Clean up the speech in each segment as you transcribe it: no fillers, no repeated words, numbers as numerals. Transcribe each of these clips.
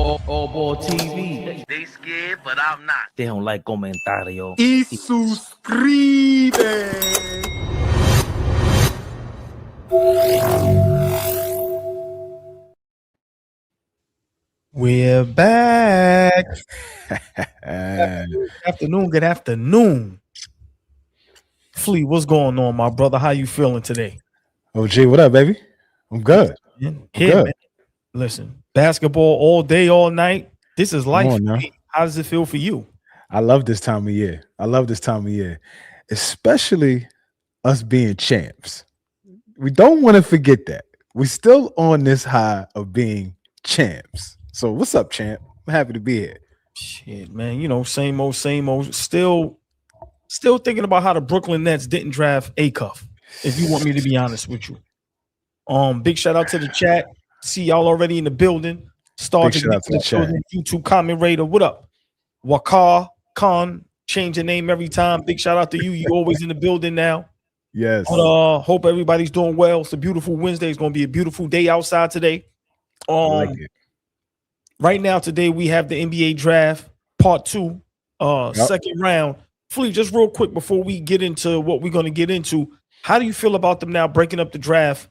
AllBall TV. They scared, but I'm not. They don't like comentario. Y suscribe. We're back. Good afternoon. Flea, what's going on, my brother? How you feeling today? Oh, G, what up, baby? I'm good. Man, good. man. Listen, basketball all day, all night. This is life. on now. How does it feel for you? I love this time of year. Especially us being champs. We don't want to forget that. We're still on this high of being champs. So what's up, champ? I'm happy to be here. Shit, man. You know, same old. Still thinking about how the Brooklyn Nets didn't draft Acuff, if you want me to be honest with you. Big shout out to the chat. See y'all already in the building. Start to get to the building. YouTube comment raider. What up? Wakar Khan, change your name every time. Big shout out to you. You always in the building now. Yes. But, hope everybody's doing well. It's a beautiful Wednesday. It's gonna be a beautiful day outside today. I like it. Right now, today we have the NBA draft part 2, second round. Flea, just real quick before we get into what we're gonna get into, how do you feel about them now breaking up the draft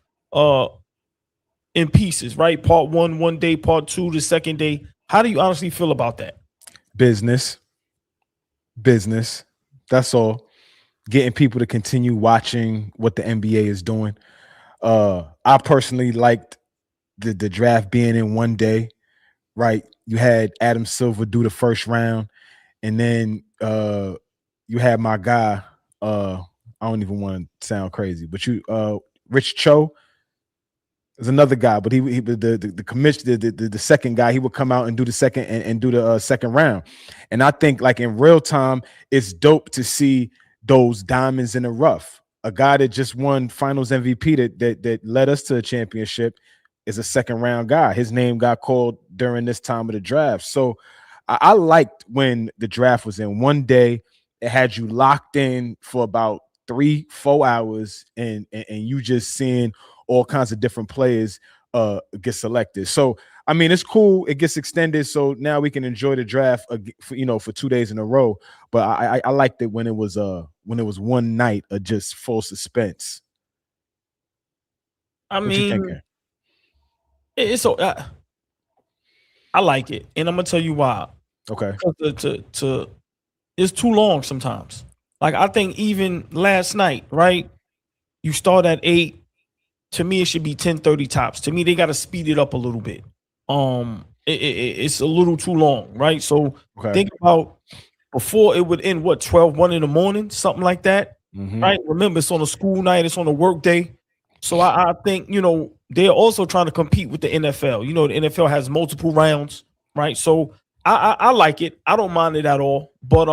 in pieces, right? Part 1, 1 day, part 2, the second day. How do you honestly feel about that? Business. That's all. Getting people to continue watching what the NBA is doing. I personally liked the draft being in 1 day, right? You had Adam Silver do the first round, and then you had my guy. I don't even want to sound crazy, but Rich Cho is another guy, but he the commission, the second guy, he would come out and do the second and do the second round. And I think, like, in real time, it's dope to see those diamonds in the rough. A guy that just won Finals MVP that led us to a championship is a second round guy. His name got called during this time of the draft. So I liked when the draft was in 1 day. It had you locked in for about 3-4 hours, and you just seeing all kinds of different players get selected. So I mean, it's cool. It gets extended, so now we can enjoy the draft for 2 days in a row. But I liked it when it was 1 night of just full suspense. I mean, it's so I like it, and I'm gonna tell you why. Okay. To it's too long sometimes. Like, I think even last night, right? You start at 8. To me, it should be 10:30 tops. To me, they got to speed it up a little bit. It's a little too long, right? So think about before it would end, 12-1 in the morning, something like that, right? Remember, it's on a school night, it's on a work day. So I think, they're also trying to compete with the NFL. The NFL has multiple rounds, right? So I like it. I don't mind it at all. But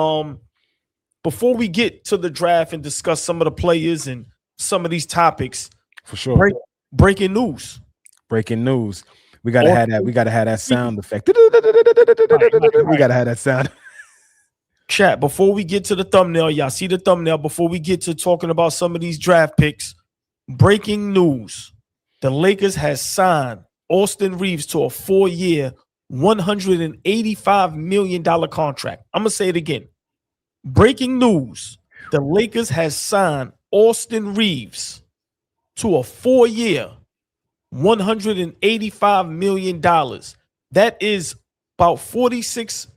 before we get to the draft and discuss some of the players and some of these topics, for sure, breaking news. We gotta have that. We gotta have that sound effect. We gotta have that sound. Chat, before we get to the thumbnail, y'all see the thumbnail. Before we get to talking about some of these draft picks, breaking news: the Lakers has signed Austin Reaves to a 4-year, $185 million contract. I'm gonna say it again. Breaking news: the Lakers has signed Austin Reaves to a 4-year, $185 million. That is about 46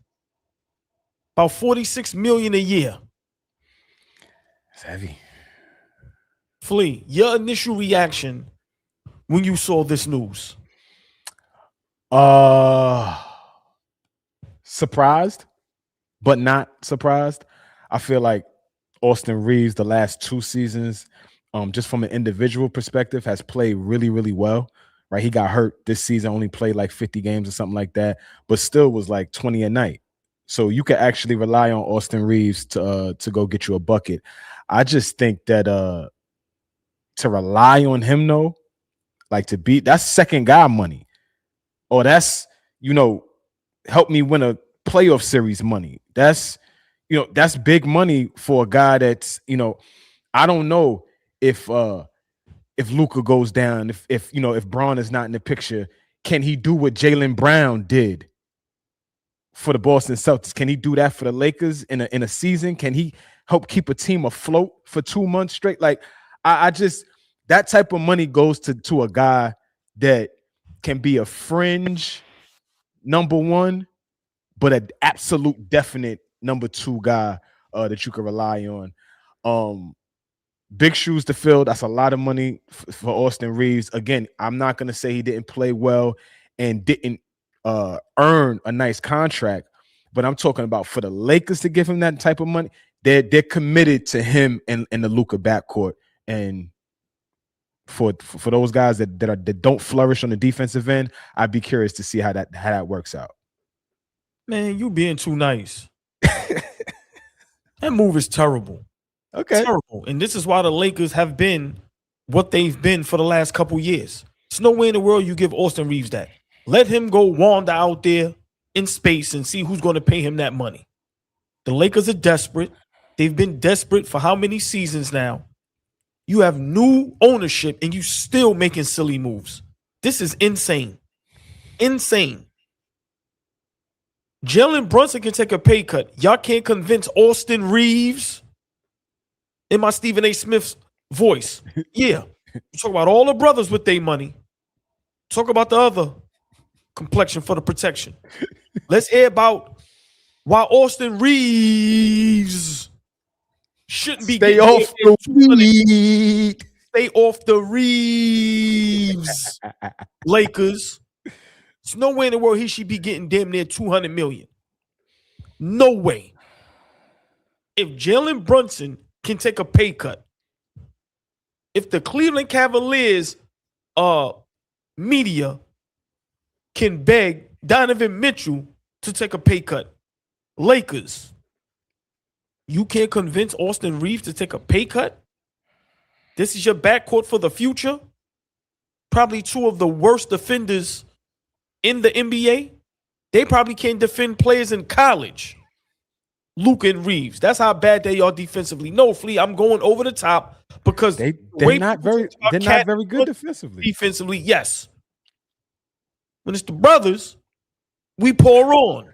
million a year. It's heavy. Flea, your initial reaction when you saw this news? Surprised, but not surprised. I feel like Austin Reaves, the last 2 seasons, just from an individual perspective, has played really, really well, right? He got hurt this season, only played like 50 games or something like that, but still was like 20 a night. So you can actually rely on Austin Reaves to go get you a bucket. I just think that to rely on him, though, like that's second guy money. Or that's, help me win a playoff series money. That's big money for a guy that's, I don't know if Luka goes down, if Braun is not in the picture, can he do what Jaylen Brown did for the Boston Celtics? Can he do that for the Lakers in a season? Can he help keep a team afloat for 2 months straight? Like, I just, that type of money goes to a guy that can be a fringe number one, but an absolute definite number two guy that you can rely on. Big shoes to fill. That's a lot of money for Austin Reaves. Again, I'm not going to say he didn't play well and didn't earn a nice contract, but I'm talking about for the Lakers to give him that type of money. They're committed to him in the Luka backcourt, and for those guys that don't flourish on the defensive end, I'd be curious to see how that works out. Man, you being too nice. That move is terrible. Okay. Terrible. And this is why the Lakers have been what they've been for the last couple years. There's no way in the world you give Austin Reaves that. Let him go wander out there in space and see who's going to pay him that money. The Lakers are desperate. They've been desperate for how many seasons now? You have new ownership and you still making silly moves. This is insane. Insane. Jalen Brunson can take a pay cut. Y'all can't convince Austin Reaves. In my Stephen A. Smith's voice. Yeah. You talk about all the brothers with their money. Talk about the other complexion for the protection. Let's hear about why Austin Reaves shouldn't be Stay off the weed. Stay off the Reaves. Lakers. There's no way in the world he should be getting damn near $200 million. No way. If Jalen Brunson can take a pay cut, if the Cleveland Cavaliers media can beg Donovan Mitchell to take a pay cut, Lakers, you can't convince Austin Reaves to take a pay cut? This is your backcourt for the future? Probably two of the worst defenders in the NBA. They probably can't defend players in college. Luka and Reaves. That's how bad they are defensively. No, Flea, I'm going over the top because they're not very good defensively. Defensively, yes. When it's the brothers, we pour on.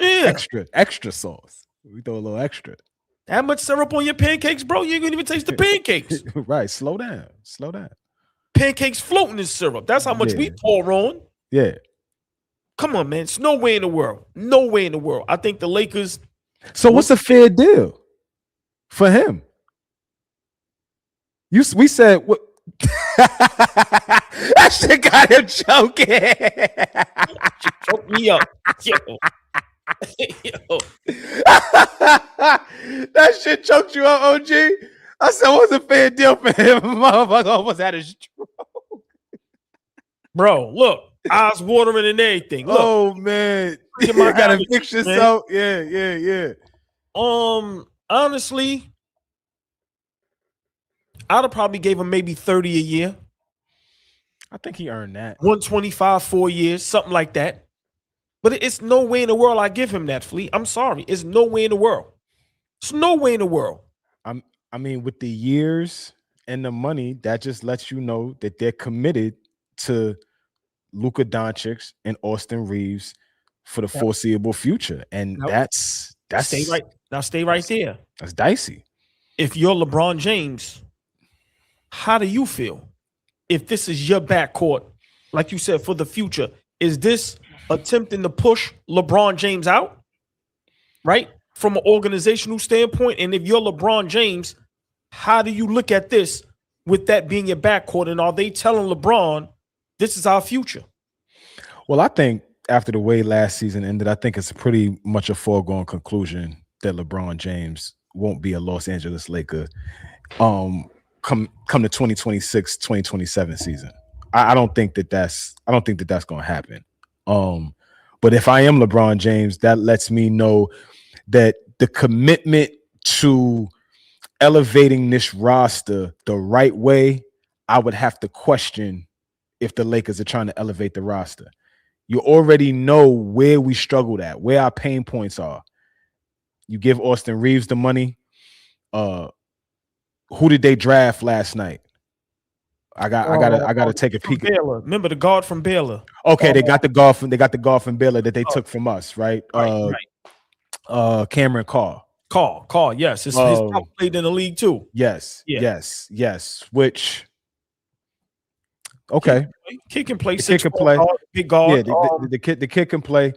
Yeah. Extra sauce. We throw a little extra. How much syrup on your pancakes, bro? You ain't gonna even taste the pancakes. Right. Slow down. Pancakes floating in syrup. That's how much we pour on. Yeah. Come on, man. It's no way in the world. No way in the world. I think the Lakers. So what's a fair deal for him? We said what? That shit got him choking. Choke me up. Yo. That shit choked you up, OG. I said, what's a fair deal for him? Motherfucker almost had a stroke. Bro, look. Eyes watering and everything. Look, oh man, you gotta fix yourself. Yeah. Honestly, I'd have probably gave him maybe 30 a year. I think he earned that. 125, 4 years, something like that. But it's no way in the world I give him that, Fleet. I'm sorry. It's no way in the world. It's no way in the world. I mean, with the years and the money, that just lets you know that they're committed to Luka Doncic and Austin Reaves for the foreseeable future. And that's stay right. Now stay right there. That's dicey. If you're LeBron James, how do you feel? If this is your backcourt, like you said, for the future, is this attempting to push LeBron James out? Right? From an organizational standpoint. And if you're LeBron James, how do you look at this with that being your backcourt? And are they telling LeBron, this is our future? Well, I think after the way last season ended, I think it's pretty much a foregone conclusion that LeBron James won't be a Los Angeles Laker come the 2026, 2027 season. I don't think that's going to happen. But if I am LeBron James, that lets me know that the commitment to elevating this roster the right way, I would have to question if the Lakers are trying to elevate the roster. You already know where we struggled at, where our pain points are. You give Austin Reaves the money. Who did they draft last night? I gotta take a from peek. Baylor. Remember the guard from Baylor? Okay, they got the guard from Baylor that they took from us, right? Right. Cameron Carr. Carr. Yes, his pop played in the league too. Yes. Yeah. Yes. Which okay, kid can play. The kid can play. Guard, big guard. Yeah, the kid can play.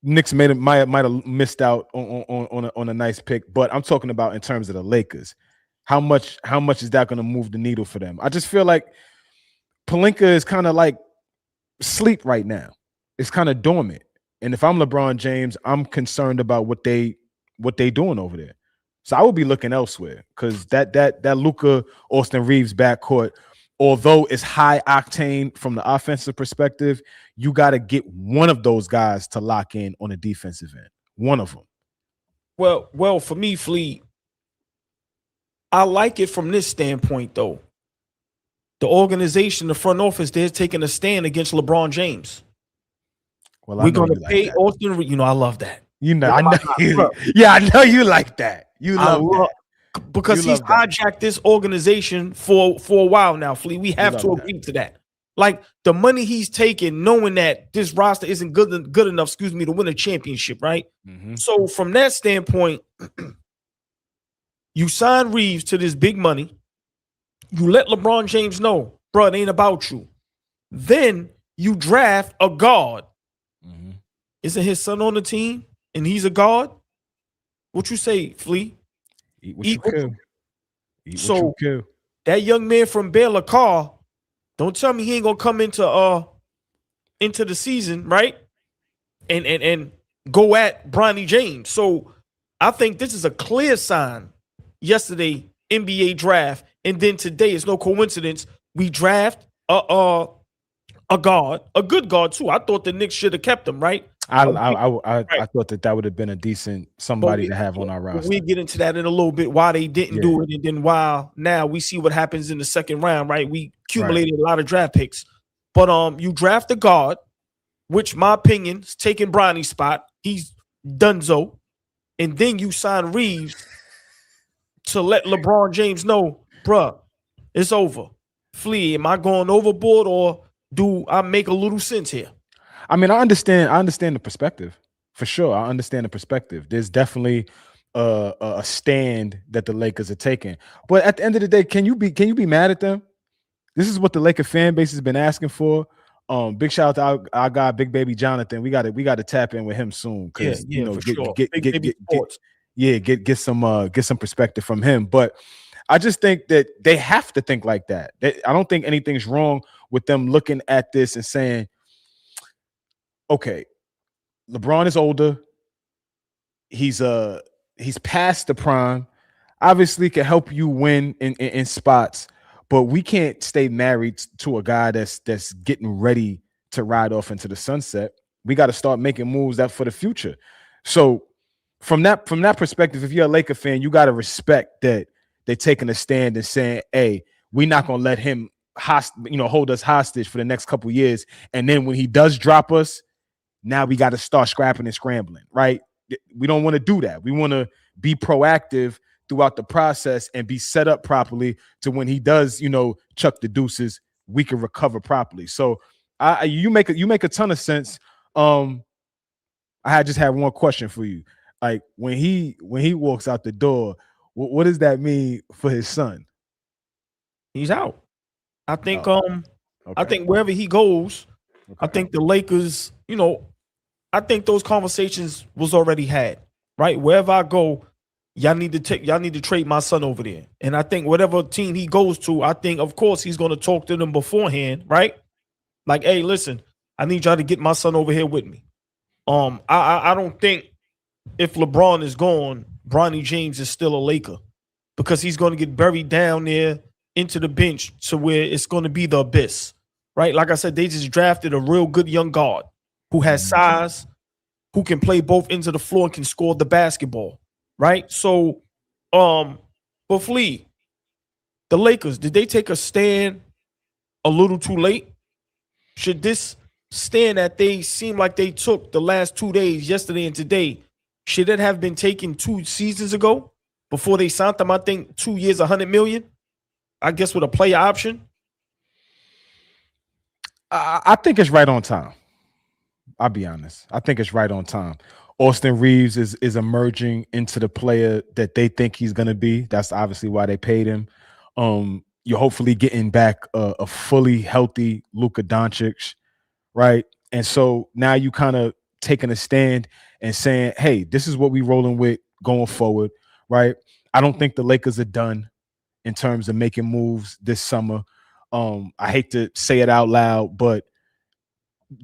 Knicks might have missed out on a nice pick, but I'm talking about in terms of the Lakers. How much is that going to move the needle for them? I just feel like Pelinka is kind of like sleep right now. It's kind of dormant. And if I'm LeBron James, I'm concerned about what they doing over there. So I would be looking elsewhere because that Luka Austin Reaves backcourt, although it's high octane from the offensive perspective, you got to get one of those guys to lock in on the defensive end. One of them. Well, for me, Fleet, I like it from this standpoint, though. The organization, the front office, they're taking a stand against LeBron James. Well, we're going to pay Austin Reaves. You know, I love that. You know, I know. I know you like that. You love that. Because he's hijacked this organization for a while now, Fleet. We have to agree to that. Like the money he's taking, knowing that this roster isn't good enough, to win a championship, right? Mm-hmm. So from that standpoint, you sign Reeves to this big money. You let LeBron James know, bro, it ain't about you. Then you draft a guard. Mm-hmm. Isn't his son on the team? And he's a guard? What you say, Flea? Eat what you kill. Eat so what you kill. That young man from Baylor, Carr, don't tell me he ain't gonna come into the season, right? And go at Bronny James. So I think this is a clear sign. Yesterday, NBA draft, and then today, it's no coincidence. We draft a guard, a good guard too. I thought the Knicks should have kept him, right? I thought that would have been a decent somebody to have on our roster. We'll get into that in a little bit, why they didn't do it, and then why now we see what happens in the second round, right? We accumulated a lot of draft picks. But you draft a guard, which my opinion is taking Bronny's spot. He's donezo. And then you sign Reeves to let LeBron James know, bruh, it's over. Flea, am I going overboard or do I make a little sense here? I mean, I understand the perspective for sure. I understand the perspective. There's definitely a stand that the Lakers are taking. But at the end of the day, can you be mad at them? This is what the Laker fan base has been asking for. Big shout out to our guy, Big Baby Jonathan. We got to tap in with him soon because get some perspective from him. But I just think that they have to think like that. I don't think anything's wrong with them looking at this and saying, okay, LeBron is older. He's past the prime. Obviously, can help you win in spots, but we can't stay married to a guy that's getting ready to ride off into the sunset. We got to start making moves that for the future. So from that perspective, if you're a Laker fan, you got to respect that they're taking a stand and saying, hey, we're not going to let him hold us hostage for the next couple years. And then when he does drop us, now we got to start scrapping and scrambling, right? We don't want to do that. We want to be proactive throughout the process and be set up properly to when he does, chuck the deuces, we can recover properly. So you make a ton of sense. I just had one question for you. Like when he walks out the door, what does that mean for his son? He's out. I think I think wherever he goes, I think the Lakers, I think those conversations was already had, right? Wherever I go, y'all need to trade my son over there. And I think whatever team he goes to, I think of course he's going to talk to them beforehand, right? Like, hey, listen, I need y'all to get my son over here with me. I don't think if LeBron is gone, Bronny James is still a Laker because he's going to get buried down there into the bench to where it's going to be the abyss, right? Like I said, they just drafted a real good young guard who has size, who can play both ends of the floor and can score the basketball, right? So, but Flea, the Lakers, did they take a stand a little too late? Should this stand that they seem like they took the last 2 days, yesterday and today, should it have been taken 2 seasons ago before they signed them? I think 2 years, $100 million. I guess with a player option. I think it's right on time. I'll be honest. I think it's right on time. Austin Reaves is emerging into the player that they think he's going to be. That's obviously why they paid him. You're hopefully getting back a fully healthy Luka Doncic, right? And so now you kind of taking a stand and saying, hey, this is what we rolling with going forward, right? I don't think the Lakers are done in terms of making moves this summer. I hate to say it out loud, but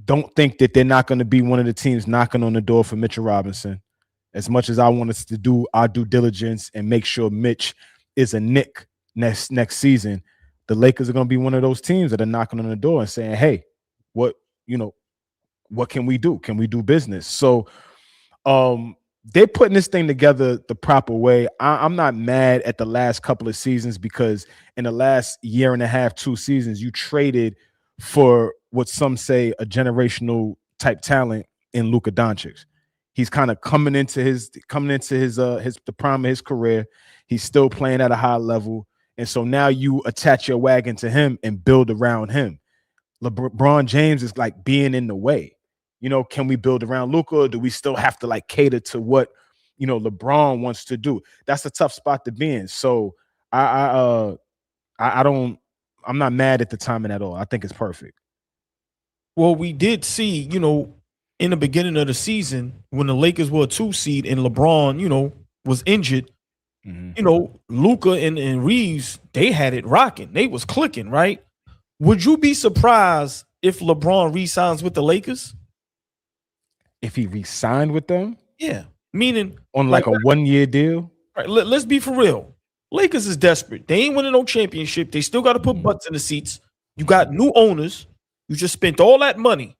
don't think that they're not going to be one of the teams knocking on the door for Mitchell Robinson. As much as I want us to do our due diligence and make sure Mitch is a Knick next season, the Lakers are going to be one of those teams that are knocking on the door and saying, hey, what can we do? Can we do business? So they're putting this thing together the proper way. I'm not mad at the last couple of seasons because in the last year and a half, 2 seasons, you traded for what some say a generational type talent in Luka Doncic. He's kind of coming into the prime of his career. He's still playing at a high level. And so now you attach your wagon to him and build around him. LeBron James is like being in the way. Can we build around Luka, or do we still have to like cater to what LeBron wants to do? That's a tough spot to be in. So I'm not mad at the timing at all. I think it's perfect. Well, we did see, in the beginning of the season when the Lakers were a 2 seed and LeBron, was injured, Luka and Reeves, they had it rocking. They was clicking, right? Would you be surprised if LeBron re-signs with the Lakers? If he re-signed with them? Yeah. Meaning on like a 1-year deal? Right. Let's be for real. Lakers is desperate. They ain't winning no championship. They still got to put butts in the seats. You got new owners. You just spent all that money.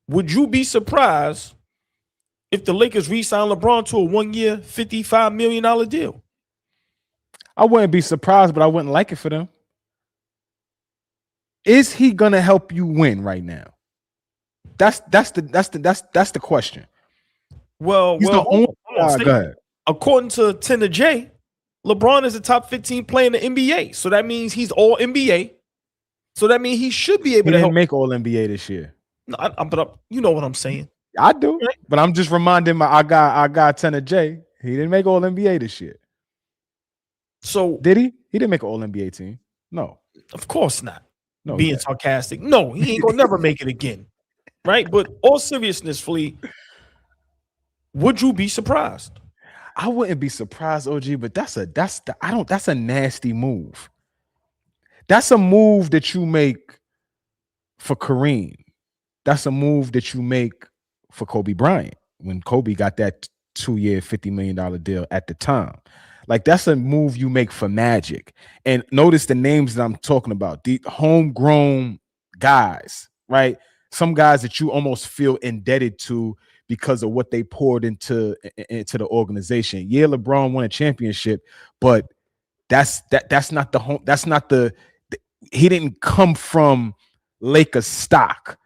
Would you be surprised if the Lakers re-sign LeBron to a 1-year, $55 million deal? I wouldn't be surprised, but I wouldn't like it for them. Is he gonna help you win right now? That's the question. Well, go ahead. According to Tender J, LeBron is a top 15 player in the NBA. So that means he's all NBA. So that means he should be able to help. Make all NBA this year. No, but you know what I'm saying. I do, right? But I'm just reminding I got Tender J. He didn't make all NBA this year. So did he? He didn't make an all NBA team. No, of course not. No, being sarcastic. No, he ain't gonna never make it again. Right? But all seriousness, Flea, would you be surprised? I wouldn't be surprised, OG, but that's a nasty move. That's a move that you make for Kareem. That's a move that you make for Kobe Bryant when Kobe got that 2-year, $50 million deal at the time. Like, that's a move you make for Magic. And notice the names that I'm talking about, the homegrown guys, right? Some guys that you almost feel indebted to because of what they poured into the organization. Yeah, LeBron won a championship, but that's not the home. That's not he didn't come from Lakers stock.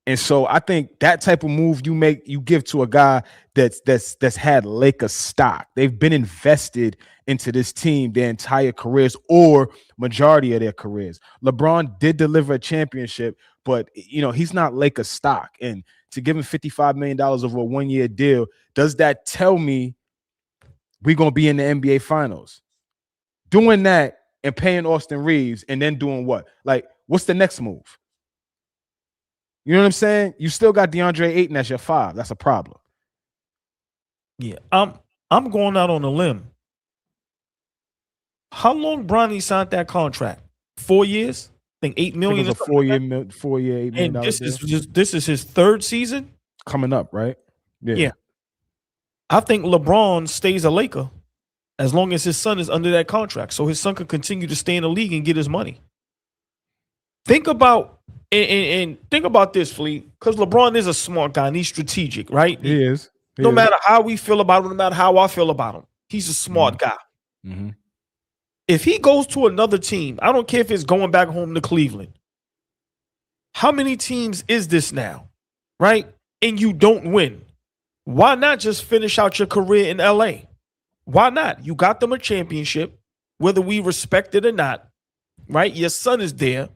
And so I think that type of move you give to a guy that's had Lakers stock. They've been invested into this team their entire careers or majority of their careers. LeBron did deliver a championship, but he's not Lakers stock. And to give him $55 million over a 1-year deal, does that tell me we're gonna be in the NBA Finals? Doing that and paying Austin Reaves and then doing what? Like, what's the next move? You know what I'm saying? You still got DeAndre Ayton as your 5. That's a problem. Yeah, I'm going out on a limb. How long Bronny signed that contract? 4 years? I think $8 million. It was a 4-year, $8 million. And this is his 3rd season coming up, right? Yeah. I think LeBron stays a Laker as long as his son is under that contract, so his son can continue to stay in the league and get his money. Think about and think about this, Flea, because LeBron is a smart guy and he's strategic, right? He is. No matter how we feel about him, no matter how I feel about him, he's a smart guy. Mm-hmm. If he goes to another team, I don't care if it's going back home to Cleveland. How many teams is this now, right? And you don't win. Why not just finish out your career in LA? Why not? You got them a championship. whether we respect it or not, right? Your son is there.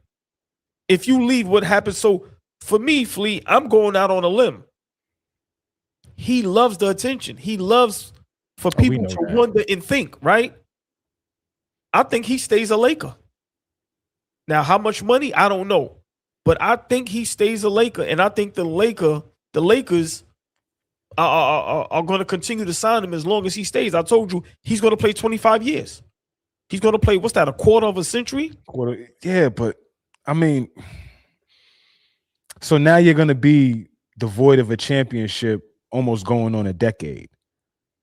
If you leave, what happens? So for me, Flea, I'm going out on a limb. He loves the attention. He loves for people to wonder and think, right? I think he stays a Laker. Now, how much money? I don't know. But I think he stays a Laker. And I think the Lakers are going to continue to sign him as long as he stays. I told you he's going to play 25 years. He's going to play, what's that, a quarter of a century? Yeah, but I mean, so now you're going to be devoid of a championship almost going on a decade,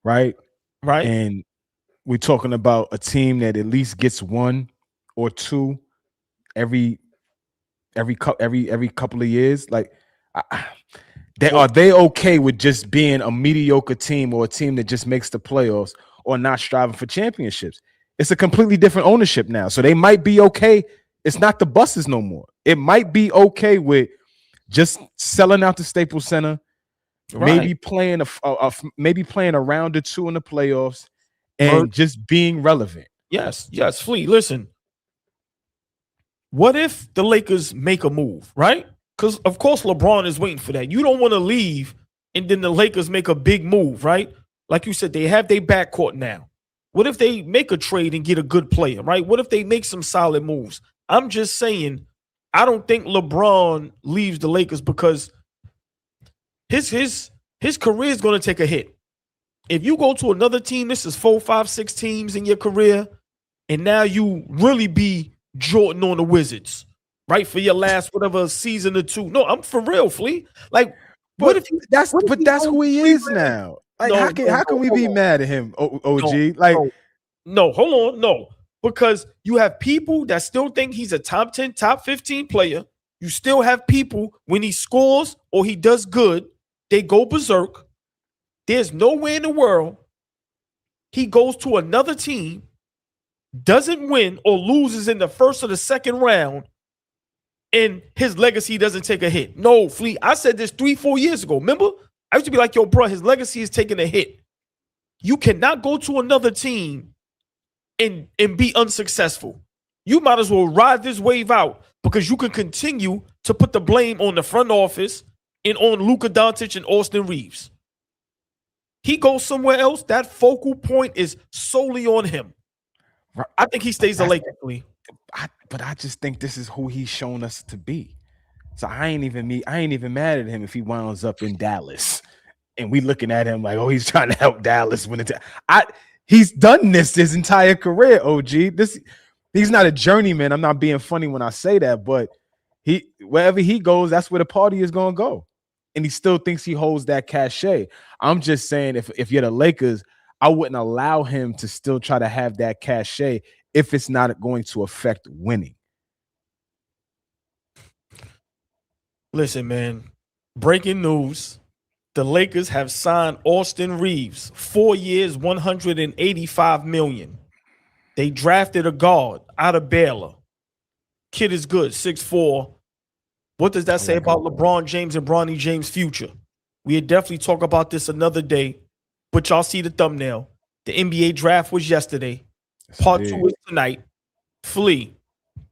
right? Right. And we're talking about a team that at least gets one or two every couple of years. Like, are they okay with just being a mediocre team or a team that just makes the playoffs or not striving for championships? It's a completely different ownership now. So they might be okay. It's not the buses no more. It might be okay with just selling out the Staples Center, right. maybe playing a round or two in the playoffs and just being relevant. Yes, Flea, listen. What if the Lakers make a move, right? Because, of course, LeBron is waiting for that. You don't want to leave and then the Lakers make a big move, right? Like you said, they have their backcourt now. What if they make a trade and get a good player, right? What if they make some solid moves? I'm just saying, I don't think LeBron leaves the Lakers because his career is going to take a hit. If you go to another team, this is 4, 5, 6 teams in your career, and now you really be Jordan on the Wizards, right? For your last whatever season or two. No, I'm for real, Flea. Like, that's who he is now. Like, how can we be mad at him, OG? No, hold on, no. Because you have people that still think he's a top 10, top 15 player. You still have people when he scores or he does good, they go berserk. There's nowhere in the world he goes to another team, doesn't win or loses in the first or the second round, and his legacy doesn't take a hit. No, Flea, I said this 3-4 years ago. Remember? I used to be like, yo, bro, his legacy is taking a hit. You cannot go to another team and be unsuccessful. You might as well ride this wave out because you can continue to put the blame on the front office and on Luka Doncic and Austin Reaves. He goes somewhere else, that focal point is solely on him. I think he stays a Laker. But I just think this is who he's shown us to be. So I ain't even mad at him if he winds up in Dallas and we looking at him like, oh, he's trying to help Dallas win it. He's done this his entire career, OG. He's not a journeyman. I'm not being funny when I say that, but wherever he goes, that's where the party is going to go. And he still thinks he holds that cachet. I'm just saying if you're the Lakers, I wouldn't allow him to still try to have that cachet if it's not going to affect winning. Listen, man, breaking news. The Lakers have signed Austin Reaves, 4 years, $185 million. They drafted a guard out of Baylor. Kid is good, 6'4". What does that say about LeBron James and Bronny James' future? We'll definitely talk about this another day, but y'all see the thumbnail. The NBA draft was yesterday. Part 2 is tonight. Flea,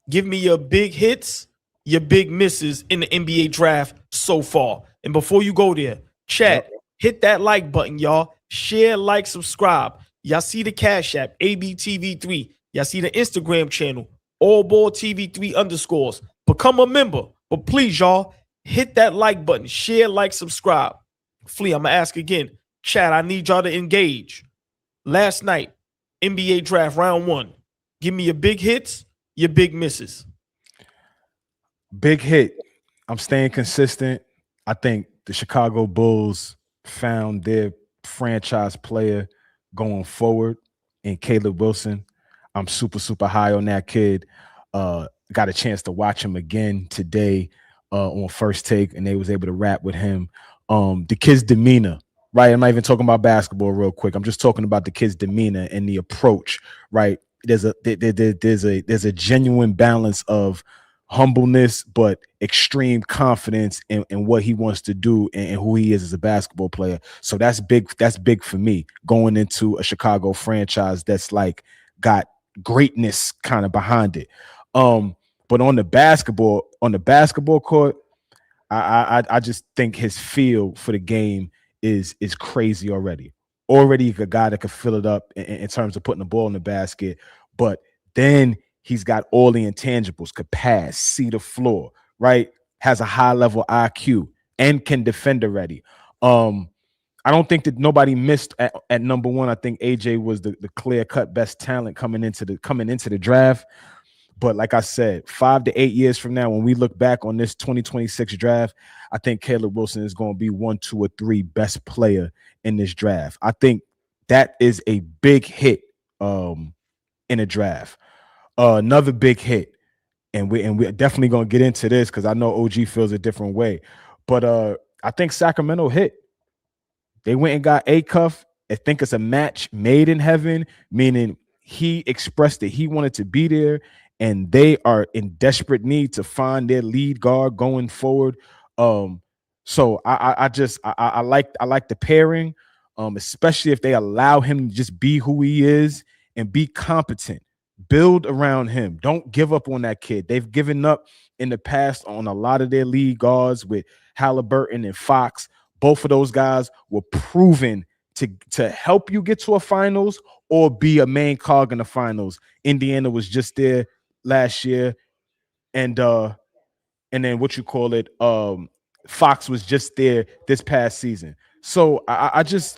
give me your big hits, your big misses in the NBA draft so far. And before you go there, chat, hit that like button, y'all. Share, like, subscribe. Y'all see the Cash App, ABTV3. Y'all see the Instagram channel, AllBall TV 3_. Become a member. But please, y'all, hit that like button. Share, like, subscribe. Flea, I'm going to ask again. Chat, I need y'all to engage. Last night, NBA draft round 1. Give me your big hits, your big misses. Big hit. I'm staying consistent. I think the Chicago Bulls found their franchise player going forward in Caleb Wilson. I'm super, super high on that kid. Got a chance to watch him again today on First Take, and they was able to rap with him. The kid's demeanor, right? I'm not even talking about basketball real quick. I'm just talking about the kid's demeanor and the approach, right? There's a genuine balance of humbleness, but extreme confidence in what he wants to do and who he is as a basketball player. So that's big. That's big for me going into a Chicago franchise that's like got greatness kind of behind it. But on the basketball court, I just think his feel for the game is crazy already. Already a guy that could fill it up in terms of putting the ball in the basket, but then he's got all the intangibles, could pass, see the floor, right? Has a high level IQ and can defend already. I don't think that nobody missed at number one. I think AJ was the clear cut best talent coming into the draft. But like I said, 5 to 8 years from now, when we look back on this 2026 draft, I think Caleb Wilson is going to be 1, 2, or 3 best player in this draft. I think that is a big hit in a draft. Another big hit, and we're definitely going to get into this because I know OG feels a different way. But I think Sacramento hit. They went and got Acuff. I think it's a match made in heaven, meaning he expressed that he wanted to be there, and they are in desperate need to find their lead guard going forward. So I like the pairing, especially if they allow him to just be who he is and be competent. Build around him. Don't give up on that kid. They've given up in the past on a lot of their lead guards with Halliburton and Fox. Both of those guys were proven to help you get to a finals or be a main cog in the finals. Indiana was just there last year, and then what you call it, Fox was just there this past season. So I just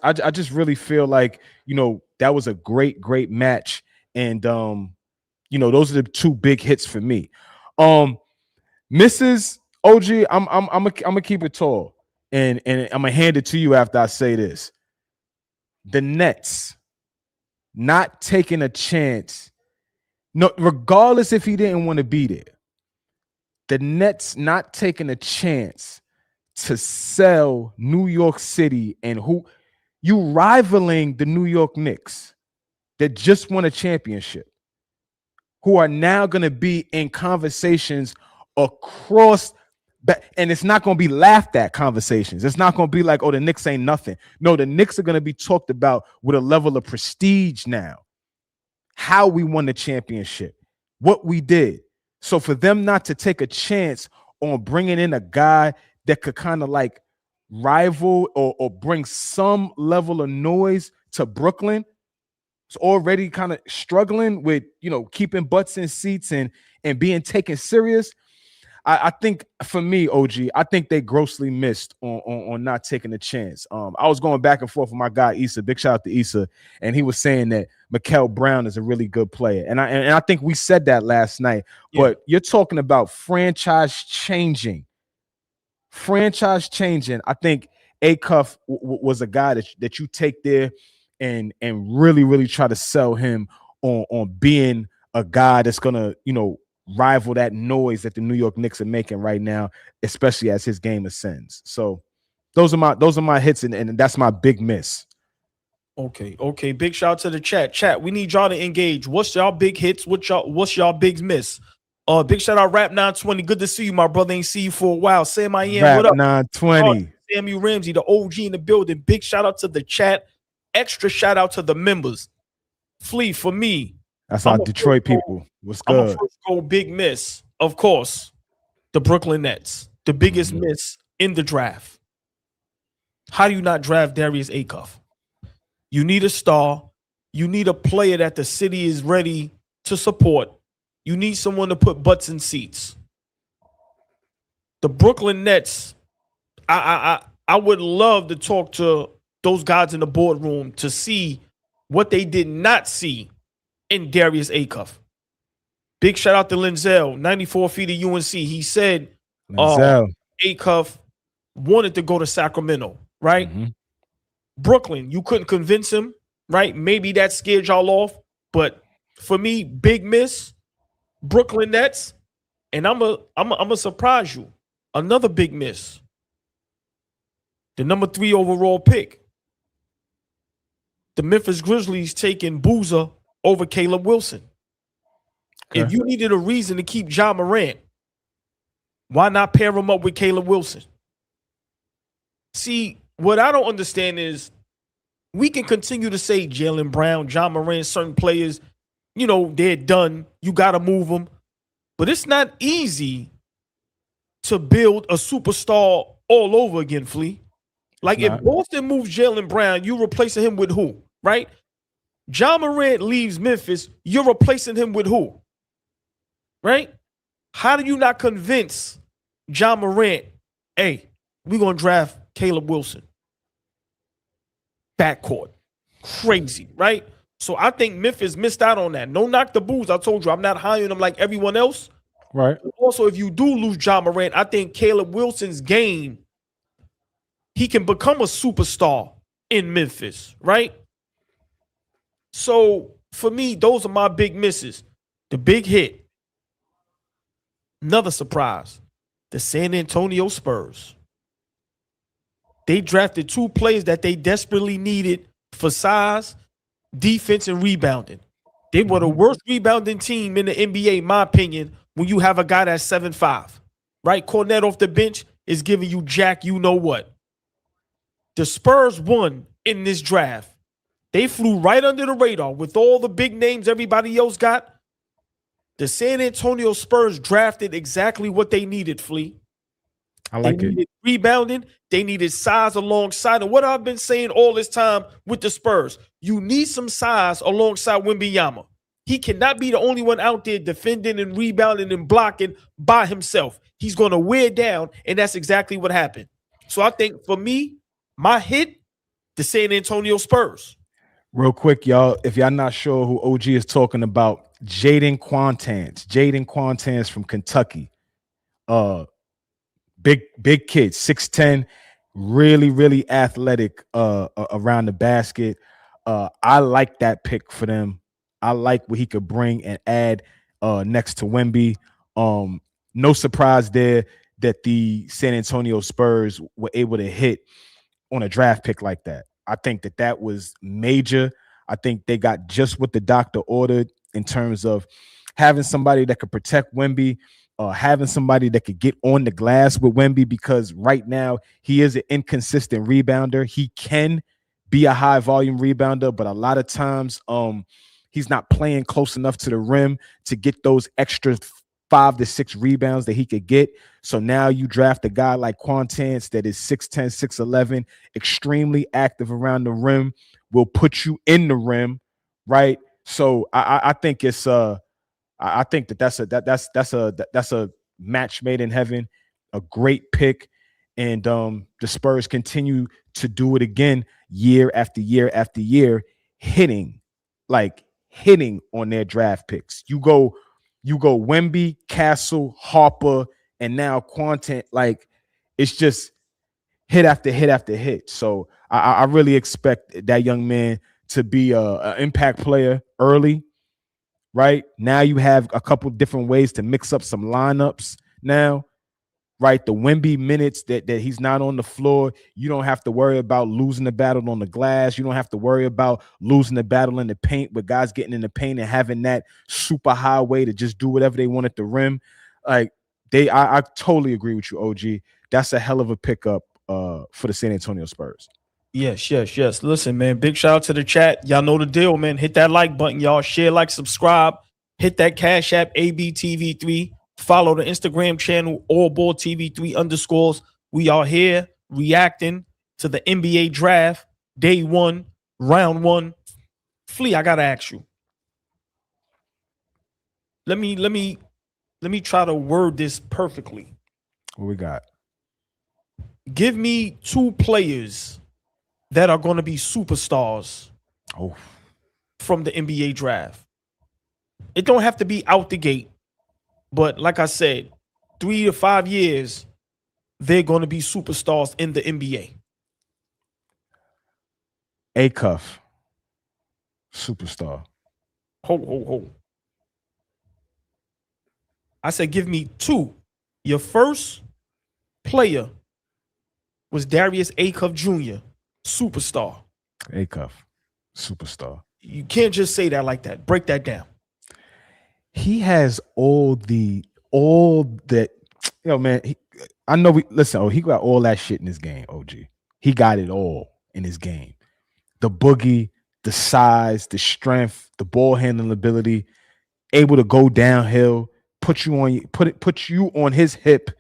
really feel like, you know, that was a great match, and those are the 2 big hits for me. Mrs. OG, I'm gonna keep it tall, and I'm gonna hand it to you after I say this. The Nets not taking a chance, no, regardless if he didn't want to be there. The Nets not taking a chance to sell New York City, and who you rivaling the New York Knicks that just won a championship, who are now going to be in conversations across. And it's not going to be laughed at conversations. It's not going to be like, oh, the Knicks ain't nothing. No, the Knicks are going to be talked about with a level of prestige now. How we won the championship, what we did. So for them not to take a chance on bringing in a guy that could kind of like rival or bring some level of noise to Brooklyn, it's already kind of struggling with, keeping butts in seats and being taken serious. I think for me, OG, I think they grossly missed on not taking a chance. I was going back and forth with my guy Issa. Big shout out to Issa, and he was saying that Mikael Brown is a really good player, and I think we said that last night. Yeah. But you're talking about franchise changing. I think Acuff was a guy that you take there and really try to sell him on being a guy that's gonna rival that noise that the New York Knicks are making right now, especially as his game ascends. So those are my hits, and that's my big miss. Okay. Big shout out to the chat. We need y'all to engage. What's y'all big hits? What's y'all big miss? Big shout out Rap 920. Good to see you, my brother. Ain't see you for a while. Sam I am. What up? 920. Samuel Ramsey, the OG in the building. Big shout out to the chat. Extra shout out to the members. Flea for me. That's our Detroit people. What's good? I'm a first go big miss, of course. The Brooklyn Nets, the biggest miss in the draft. How do you not draft Darius Acuff? You need a star. You need a player that the city is ready to support. You need someone to put butts in seats. The Brooklyn Nets, I would love to talk to those guys in the boardroom to see what they did not see in Darius Acuff. Big shout out to Linzel, 94 feet of UNC. He said Acuff wanted to go to Sacramento, right? Mm-hmm. Brooklyn, you couldn't convince him, right? Maybe that scared y'all off. But for me, big miss, Brooklyn Nets, and I'm a surprise you. Another big miss. The number 3 overall pick. The Memphis Grizzlies taking Boozer over Caleb Wilson. Okay. If you needed a reason to keep Ja Morant, why not pair him up with Caleb Wilson? See, what I don't understand is we can continue to say Jaylen Brown, Ja Morant, certain players, you know, they're done. You got to move them. But it's not easy to build a superstar all over again, Flea. Like if Boston moves Jaylen Brown, you replacing him with who, right? Ja Morant leaves Memphis, you're replacing him with who, right? How do you not convince Ja Morant, hey, we're going to draft Caleb Wilson? Backcourt. Crazy, right? So I think Memphis missed out on that. No knock the Bulls. I told you, I'm not high on them like everyone else. Right. Also, if you do lose Ja Morant, I think Caleb Wilson's game, he can become a superstar in Memphis, right? So for me, those are my big misses. The big hit. Another surprise. The San Antonio Spurs. They drafted 2 players that they desperately needed for size, defense, and rebounding. They were the worst rebounding team in the NBA, in my opinion, when you have a guy that's 7'5", right? Cornette off the bench is giving you jack, you know what. The Spurs won in this draft. They flew right under the radar with all the big names everybody else got. The San Antonio Spurs drafted exactly what they needed, Flea. I like they needed rebounding. They needed size alongside. And what I've been saying all this time with the Spurs, you need some size alongside Wembanyama. He cannot be the only one out there defending and rebounding and blocking by himself. He's going to wear down, and that's exactly what happened. So I think for me, my hit, the San Antonio Spurs. Real quick, y'all, if y'all not sure who OG is talking about, Jaden Quantans from Kentucky. Big kid, 6'10", really athletic around the basket. I like that pick for them. I like what he could bring and add next to Wemby. No surprise there that the San Antonio Spurs were able to hit on a draft pick like that. I think that was major. I think they got just what the doctor ordered in terms of having somebody that could protect Wemby, having somebody that could get on the glass with Wemby, because right now he is an inconsistent rebounder. He can be a high volume rebounder, but a lot of times he's not playing close enough to the rim to get those extra 5 to 6 rebounds that he could get. So now you draft a guy like Quantans that is 6'10", 6'11", extremely active around the rim, will put you in the rim, right? So I think it's I think that's a match made in heaven, a great pick, and the Spurs continue to do it again year after year after year, hitting on their draft picks. You go Wemby, Castle, Harper, and now Quantant. Like, it's just hit after hit after hit. So I really expect that young man to be an impact player early. Right now, you have a couple different ways to mix up some lineups now. Right, the Wemby minutes that he's not on the floor, you don't have to worry about losing the battle on the glass. You don't have to worry about losing the battle in the paint, with guys getting in the paint and having that super high way to just do whatever they want at the rim. Like, I totally agree with you, OG. That's a hell of a pickup for the San Antonio Spurs. Yes. Listen, man, big shout out to the chat. Y'all know the deal, man. Hit that like button, y'all. Share, like, subscribe. Hit that Cash App, ABTV3. Follow the Instagram channel, AllBall TV 3_. We are here reacting to the NBA draft, day 1, round 1. Flea, I gotta ask you. Let me try to word this perfectly. What we got? Give me 2 players that are going to be superstars from the NBA draft. It don't have to be out the gate, but like I said, 3 to 5 years, they're going to be superstars in the NBA. Acuff, superstar. Ho. I said, give me 2. Your first player was Darius Acuff Jr., superstar. Acuff, superstar. You can't just say that like that. Break that down. He has all that, man. I know he got all that shit in his game, OG. He got it all in his game. The boogie, the size, the strength, the ball handling ability, able to go downhill, put you on his hip,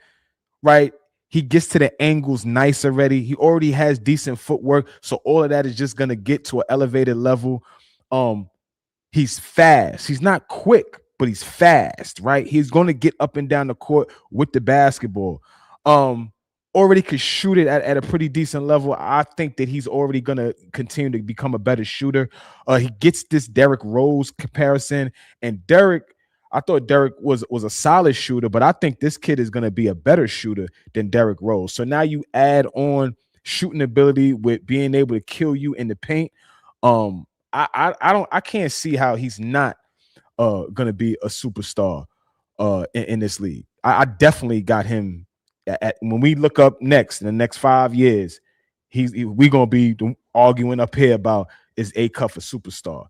right? He gets to the angles nice already. He already has decent footwork, so all of that is just gonna get to an elevated level. He's fast. He's not quick, but he's fast, right? He's going to get up and down the court with the basketball. Already could shoot it at a pretty decent level. I think that he's already going to continue to become a better shooter. He gets this Derrick Rose comparison, and I thought Derrick was a solid shooter, but I think this kid is going to be a better shooter than Derrick Rose. So now you add on shooting ability with being able to kill you in the paint. I can't see how he's not gonna be a superstar in this league. I definitely got him when we look up next in the next 5 years, we gonna be arguing up here about is Cuff a superstar.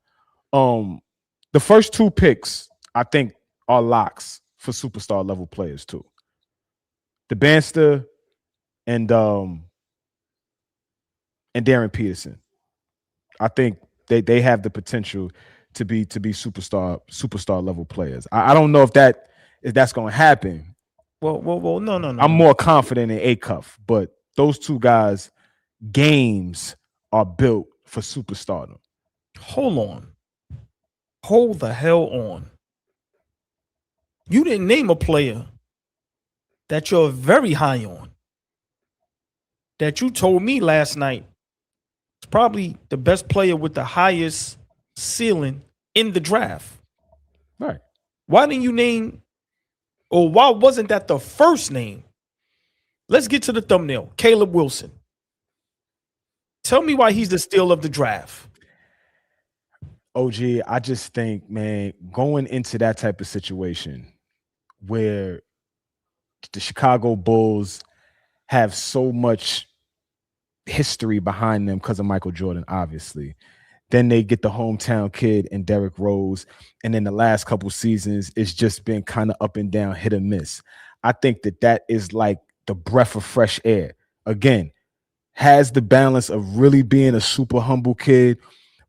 The first 2 picks I think are locks for superstar level players too. The Banster and Darren Peterson. I think they have the potential to be superstar level players. I don't know if that's going to happen. Well, no. I'm more confident in Cuff, but those 2 guys' games are built for superstardom. Hold on. Hold the hell on. You didn't name a player that you're very high on, that you told me last night is probably the best player with the highest ceiling in the draft. Right. Why didn't you name, or why wasn't that the first name? Let's get to the thumbnail. Caleb Wilson. Tell me why he's the steal of the draft. OG, I just think, man, going into that type of situation where the Chicago Bulls have so much history behind them because of Michael Jordan, obviously. Then they get the hometown kid and Derrick Rose. And then the last couple seasons, it's just been kind of up and down, hit or miss. I think that is like the breath of fresh air. Again, has the balance of really being a super humble kid,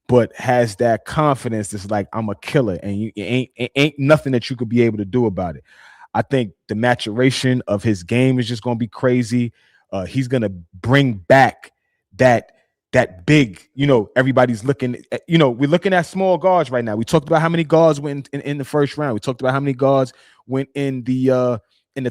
but has that confidence that's like, I'm a killer, and it ain't nothing that you could be able to do about it. I think the maturation of his game is just going to be crazy. He's going to bring back that big, everybody's looking at, we're looking at small guards right now. We talked about how many guards went in the first round. We talked about how many guards went in the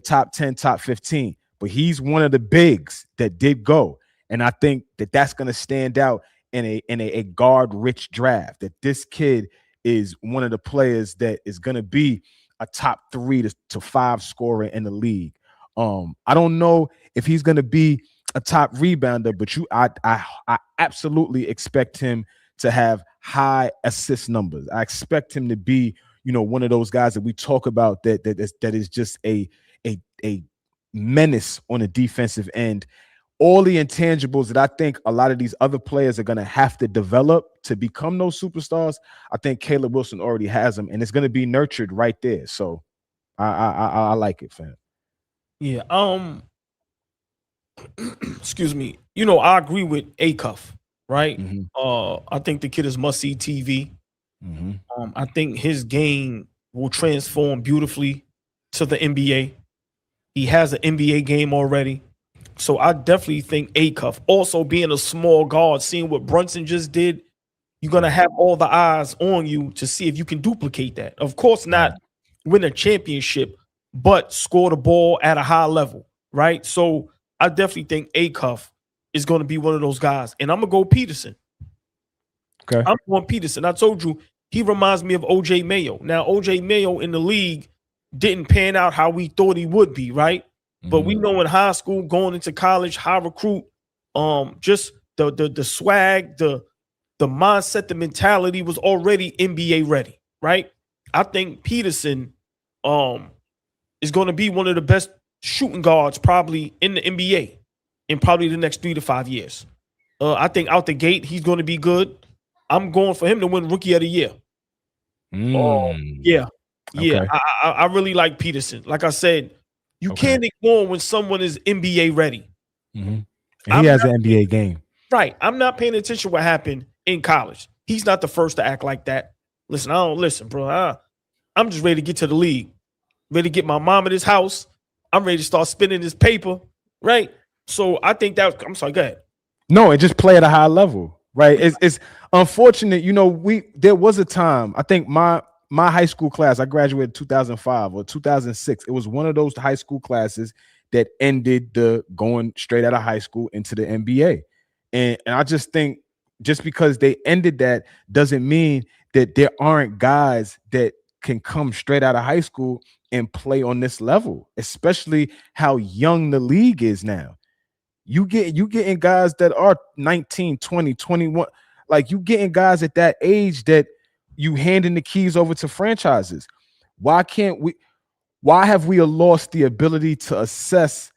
top 10, top 15, but he's one of the bigs that did go. And I think that's going to stand out in a guard-rich draft, that this kid is one of the players that is going to be a top 3 to 5 scorer in the league. I don't know if he's going to be a top rebounder, but I absolutely expect him to have high assist numbers. I expect him to be, one of those guys that we talk about that is just a menace on the defensive end. All the intangibles that I think a lot of these other players are going to have to develop to become those superstars, I think Caleb Wilson already has them, and it's going to be nurtured right there. So I like it, fam. Yeah. Excuse me. I agree with Cuff, right? Mm-hmm. I think the kid is must-see TV. Mm-hmm. I think his game will transform beautifully to the NBA. He has an NBA game already. So I definitely think Cuff, also being a small guard, seeing what Brunson just did, you're going to have all the eyes on you to see if you can duplicate that. Of course, not win a championship, but score the ball at a high level, right? So I definitely think Cuff is going to be one of those guys. And I'm going to go Peterson. Okay. I'm going Peterson. I told you, he reminds me of OJ Mayo. Now, OJ Mayo in the league didn't pan out how we thought he would be, right? But we know in high school, going into college, high recruit, just the swag, the mindset, the mentality was already NBA ready, right? I think Peterson is going to be one of the best shooting guards probably in the NBA in probably the next 3 to 5 years. I think out the gate, he's going to be good. I'm going for him to win Rookie of the Year. Yeah. Okay. I really like Peterson. Like I said, you can't ignore when someone is NBA ready. Mm-hmm. And he has an NBA game. Right. I'm not paying attention to what happened in college. He's not the first to act like that. Listen, I don't listen, bro. I'm just ready to get to the league, ready to get my mom at his house. I'm ready to start spending this paper, right? So I think that I'm sorry, go ahead. No, and just play at a high level, right? It's unfortunate, there was a time, I think my high school class, I graduated 2005 or 2006. It was one of those high school classes that ended the going straight out of high school into the NBA. And I just think just because they ended that doesn't mean that there aren't guys that can come straight out of high school and play on this level, especially how young the league is now. You getting guys that are 19, 20, 21. Like you getting guys at that age that you handing the keys over to franchises. Why have we lost the ability to assess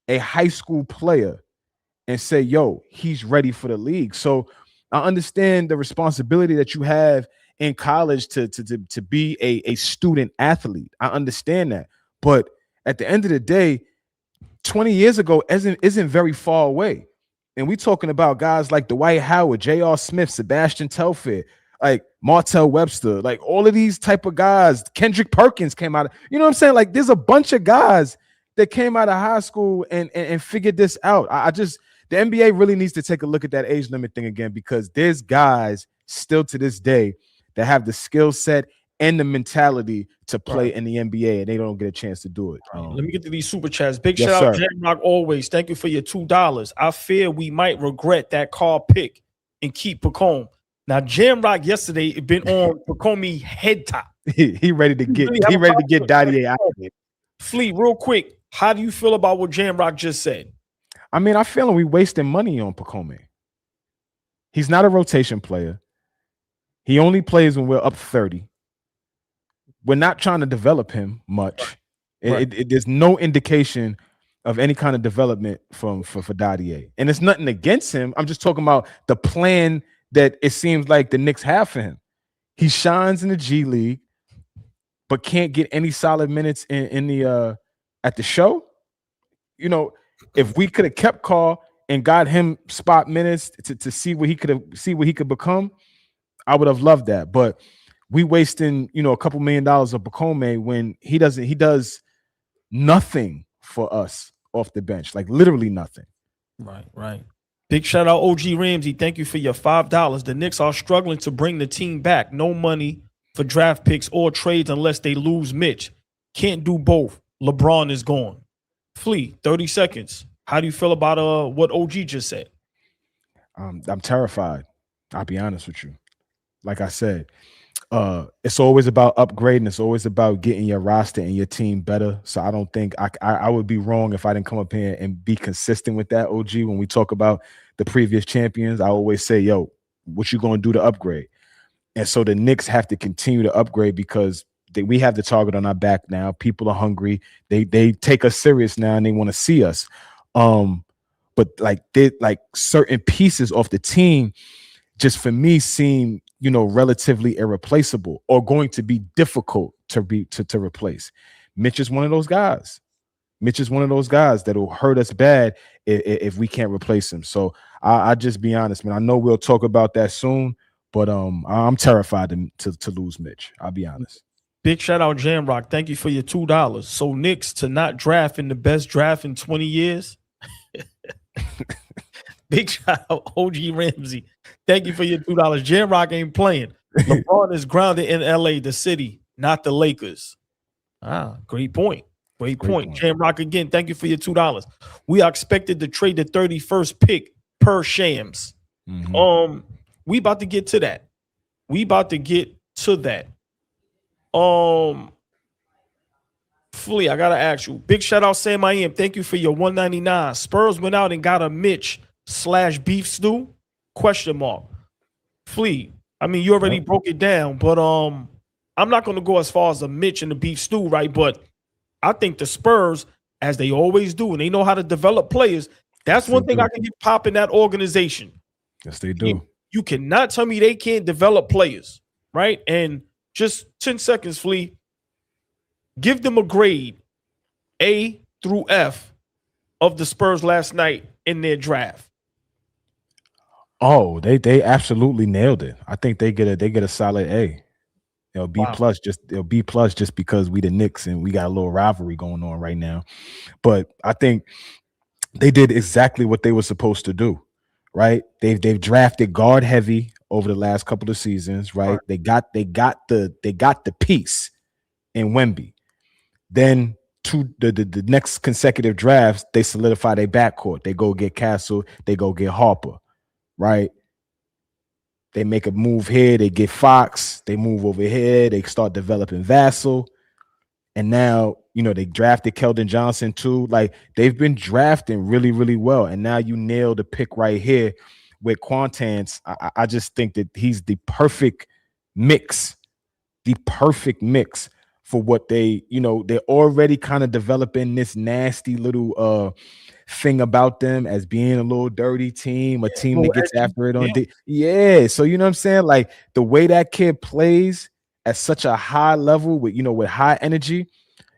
a high school player and say, yo, he's ready for the league? So I understand the responsibility that you have in college to be a student athlete. I understand that. But at the end of the day, 20 years ago isn't very far away. And we talking about guys like Dwight Howard, J.R. Smith, Sebastian Telfair, like Martell Webster, like all of these type of guys. Kendrick Perkins came out. You know what I'm saying? Like there's a bunch of guys that came out of high school and figured this out. The NBA really needs to take a look at that age limit thing again, because there's guys still to this day that have the skill set and the mentality to play in the NBA, and they don't get a chance to do it. Let me get to these super chats. Big Yes, shout out, sir. Jamrock always. Thank you for your $2. I fear we might regret that car pick and keep Pacome. Now, Jamrock yesterday had been on Pacome head top. He ready to get Dadier out of it. Fleet, real quick, how do you feel about what Jamrock just said? I mean, I feel like we wasting money on Pacome. He's not a rotation player. He only plays when we're up 30. We're not trying to develop him much. Right. There's no indication of any kind of development for Dadier. And it's nothing against him. I'm just talking about the plan that it seems like the Knicks have for him. He shines in the G League, but can't get any solid minutes in the at the show. You know, if we could have kept Carl and got him spot minutes to see what he could become, I would have loved that. But we wasting, a couple $1 million of Pacome when he does nothing for us off the bench, like literally nothing. Right. Big shout out OG Ramsey. Thank you for your $5. The Knicks are struggling to bring the team back. No money for draft picks or trades unless they lose Mitch. Can't do both. LeBron is gone. Flea, 30 seconds. How do you feel about what OG just said? I'm terrified. I'll be honest with you. Like I said, it's always about upgrading. It's always about getting your roster and your team better. So I don't think I would be wrong if I didn't come up here and be consistent with that, OG. When we talk about the previous champions, I always say, yo, what you going to do to upgrade? And so the Knicks have to continue to upgrade because we have the target on our back now. People are hungry. They take us serious now and they want to see us. But like certain pieces of the team just for me seem relatively irreplaceable or going to be difficult to replace. Mitch is one of those guys. Mitch is one of those guys that will hurt us bad if we can't replace him. So I just be honest, man. I know we'll talk about that soon, but I'm terrified to lose Mitch. I'll be honest. Big shout out Jamrock. Thank you for your $2. So Knicks to not draft in the best draft in 20 years. Big shout out OG Ramsey. Thank you for your $2. Jamrock ain't playing. LeBron is grounded in LA, the city, not the Lakers. Great point. Great point. Jamrock again. Thank you for your $2. We are expected to trade the 31st pick per Shams. Mm-hmm. We about to get to that. Flea, I gotta ask you. Big shout out Sam I Am. Thank you for your $1.99. Spurs went out and got a Mitch / beef stew? ? Flea, I mean, you already broke it down, but I'm not gonna go as far as a Mitch and the beef stew, right? But I think the Spurs, as they always do, and they know how to develop players. That's one thing I can give pop in that organization. Yes, they do. You cannot tell me they can't develop players, right? And just 10 seconds, Flea. Give them a grade, A through F, of the Spurs last night in their draft. Oh, they absolutely nailed it. I think they get a solid A. B Wow. plus B plus just because we the Knicks and we got a little rivalry going on right now. But I think they did exactly what they were supposed to do, right? They've drafted guard heavy over the last couple of seasons, right? Right. They got the piece in Wemby. Then the next consecutive drafts, they solidify their backcourt. They go get Castle, they go get Harper, right? They make a move here, they get Fox, they move over here, they start developing Vassell. And now, they drafted Keldon Johnson too. Like, they've been drafting really, really well. And now you nail the pick right here with Quantans. I just think that he's the perfect mix for what they're already kind of developing this nasty little thing about them as being a little dirty team, a team that gets after it on so you know what I'm saying? Like, the way that kid plays at such a high level with high energy,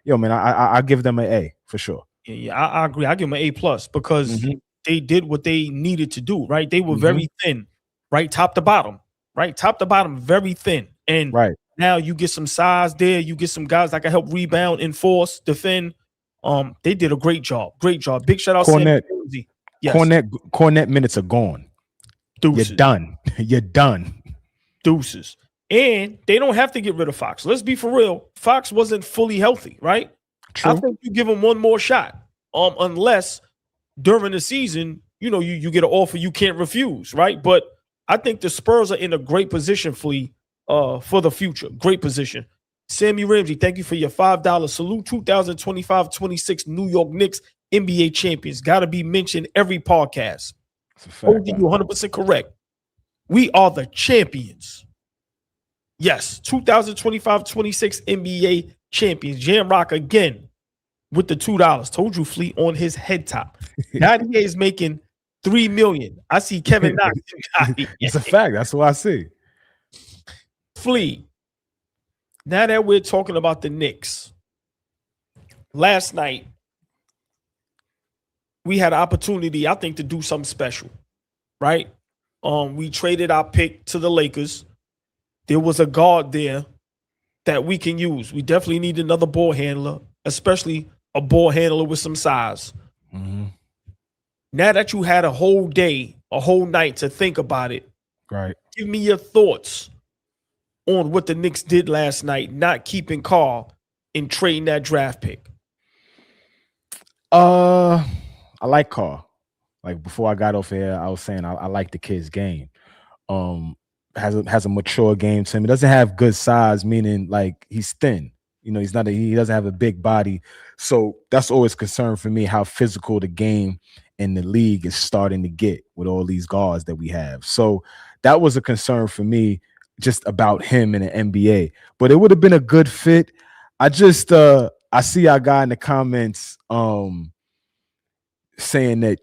man, I give them an A for sure. Yeah, I agree. I give them an A plus because they did what they needed to do, right? They were very thin, right? Top to bottom, very thin. And now you get some size there. You get some guys that can help rebound, enforce, defend. They did a great job. Great job. Big shout out Cornet. Yes. Cornet minutes are gone. Deuces. You're done. You're done. Deuces. And they don't have to get rid of Fox. Let's be for real. Fox wasn't fully healthy, right? True. I think you give him one more shot. Unless during the season, you get an offer you can't refuse, right? But I think the Spurs are in a great position for the future. Great position. Sammy Ramsey, thank you for your $5 salute. 2025-26 New York Knicks NBA champions. Got to be mentioned every podcast. OG, you 100% correct. We are the champions. Yes, 2025-26 NBA champions. Jam Rock again with the $2. Told you, Fleet, on his head top. 98 is making $3 million. I see Kevin Knox. It's a fact. That's what I see. Fleet. Now that we're talking about the Knicks, last night we had an opportunity, I think, to do something special, right? We traded our pick to the Lakers. There was a guard there that we can use. We definitely need another ball handler, especially a ball handler with some size. Now that you had a whole day, a whole night to think about it, right? Give me your thoughts on what the Knicks did last night, not keeping Carl and trading that draft pick. I like Carl. Like, before I got off here, I was saying I like the kid's game. Has a mature game to him. He doesn't have good size, meaning like he's thin. He doesn't have a big body. So that's always a concern for me, how physical the game in the league is starting to get with all these guards that we have. So that was a concern for me, just about him in the NBA. But it would have been a good fit. I see our guy in the comments saying that,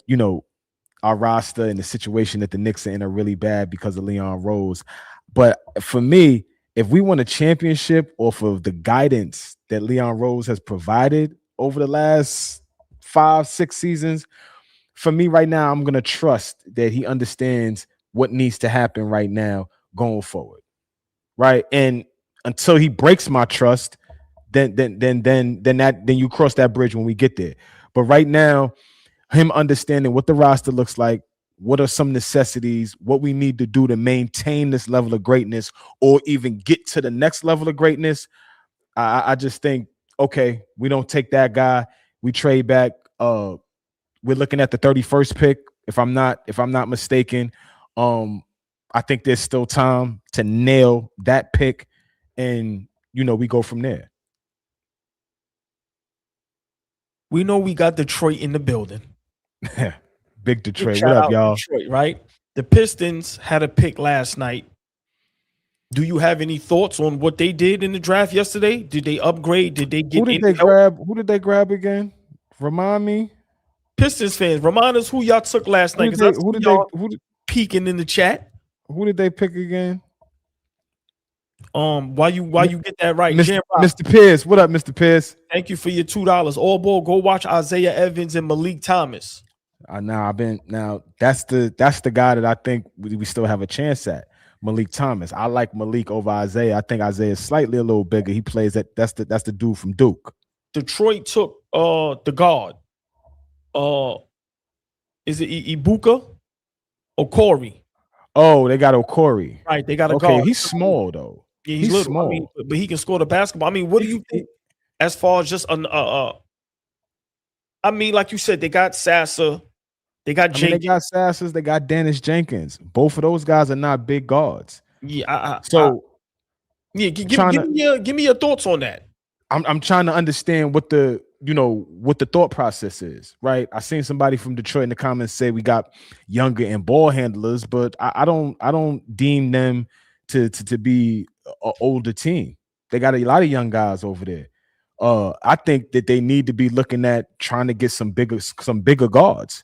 our roster and the situation that the Knicks are in are really bad because of Leon Rose. But for me, if we want a championship off of the guidance that Leon Rose has provided over the last 5-6 seasons, for me right now, I'm going to trust that he understands what needs to happen right now going forward. Right. And until he breaks my trust, then you cross that bridge when we get there. But right now, him understanding what the roster looks like, what are some necessities, what we need to do to maintain this level of greatness or even get to the next level of greatness. I just think, okay, we don't take that guy. We trade back. We're looking at the 31st pick, if I'm not mistaken. I think there's still time to nail that pick, and we go from there. We know we got Detroit in the building. Big Detroit. What up, y'all? Detroit, right? The Pistons had a pick last night. Do you have any thoughts on what they did in the draft yesterday? Did they upgrade? Did they get? Who did they grab again? Remind me. Pistons fans, remind us who y'all took last night. Who did peeking in the chat? Who did they pick again? While you get that right, Mr. Pierce. What up, Mr. Pierce? Thank you for your $2. AllBall, go watch Isaiah Evans and Malik Thomas. That's the guy that I think we still have a chance at. Malik Thomas. I like Malik over Isaiah. I think Isaiah is slightly a little bigger. He plays that's the dude from Duke. Detroit took the guard. Is it Ibuka or Corey? Oh, they got Okori. Right, they got a Okay, guard. he's small though. Yeah, he's little. small. I mean, but he can score the basketball. I mean, what do you think as far as just I mean, like you said, they got Sasser, they got Jenkins. They got Sassers, they got Dennis Jenkins. Both of those guys are not big guards. Yeah, give me your thoughts on that. I'm trying to understand what the thought process is, right? I seen somebody from Detroit in the comments say we got younger and ball handlers, but I don't deem them to be an older team. They got a lot of young guys over there. I think that they need to be looking at trying to get some bigger guards.